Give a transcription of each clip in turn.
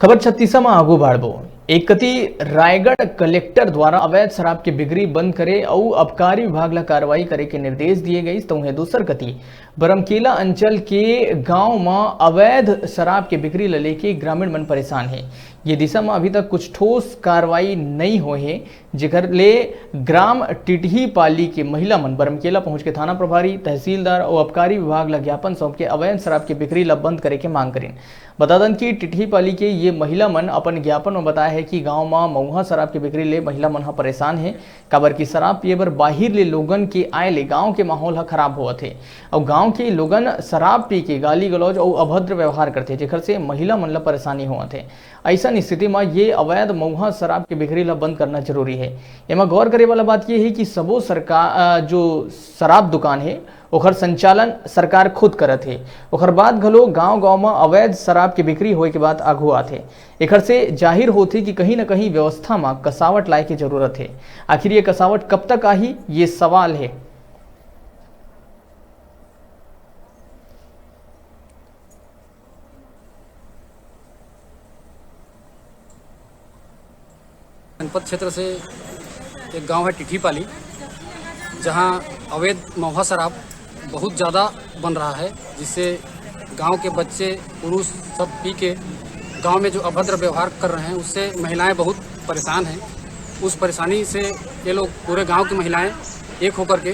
खबर छत्तीसा में आगू बाढ़बो। एक कति रायगढ़ कलेक्टर द्वारा अवैध शराब की बिक्री बंद करे और आबकारी विभाग ला कार्रवाई करे के निर्देश दिए गई। तो वहीं दूसर कति बरमकेला अंचल के गांव में अवैध शराब की बिक्री ला लेके ग्रामीण मन परेशान है। ये दिशा में अभी तक कुछ ठोस कार्रवाई नहीं हुए है, जेकर ले ग्राम टिटही पाली के महिला मन बरमकेला पहुंच के थाना प्रभारी, तहसीलदार और आबकारी विभाग ला ज्ञापन सौंप के अवैध शराब की बिक्री ला बंद करे के मांग करें। बता दें कि टिटही पाली के ये महिला मन अपन ज्ञापन में बताया है कि गांव में महुआ शराब की बिक्री ले महिला मन परेशान है। काबर की शराब पिए बर बाहिर ले लोगन के आए ले गांव के माहौल खराब होत है और गांव के लोगन शराब पी के गाली गलौज और अभद्र व्यवहार करते, जेकर से महिला मन ला परेशानी होत है। ऐसा स्थिति में ये अवैध महुआ शराब की बिक्री ला बंद करना जरूरी है। एમાં गौर करे वाला बात यह है कि सबो सरकार जो शराब दुकान है ओकर संचालन सरकार खुद करत है। ओकर बाद घलो गांव-गांव में अवैध शराब की बिक्री होए के बाद आगू आथे। एकर से जाहिर होथे कि कहीं न कहीं व्यवस्था में कसावट लाए की जरूरत है। आखिर ये कसावट कब तक आही, ये सवाल है। जनपद क्षेत्र से एक गांव है टिटही पाली, जहां अवैध महुआ शराब बहुत ज़्यादा बन रहा है, जिससे गांव के बच्चे पुरुष सब पी के गांव में जो अभद्र व्यवहार कर रहे हैं उससे महिलाएं बहुत परेशान हैं। उस परेशानी से ये लोग पूरे गांव की महिलाएं एक होकर के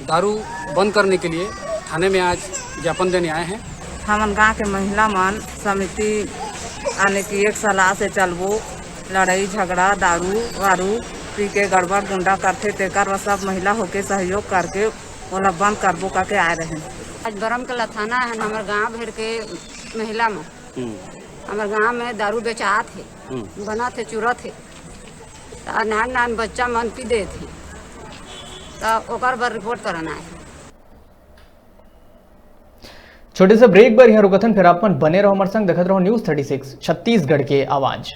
दारू बंद करने के लिए थाने में आज ज्ञापन देने आए हैं। हमन गाँव के महिला मन समिति आने की एक सलाह से चलबो, लड़ाई झगड़ा दारू वारू पी के गड़बड़ गुंडा करते तेकर सब महिला होके सहयोग करके ओला बंद करबो करके आए रहे। आज बरमकेला थाना है हमारे गांव भर के महिला में हमारे गांव में दारू बेचात है, बना थे चूरत है, नान नान बच्चा मन पी दे थे, तो ओकर पर रिपोर्ट कराना है। छोटे से ब्रेक पर यहाँ रुकथन, फिर आप बने रहो हमारे संग, देखते रहो न्यूज़ 36 छत्तीसगढ़ के आवाज।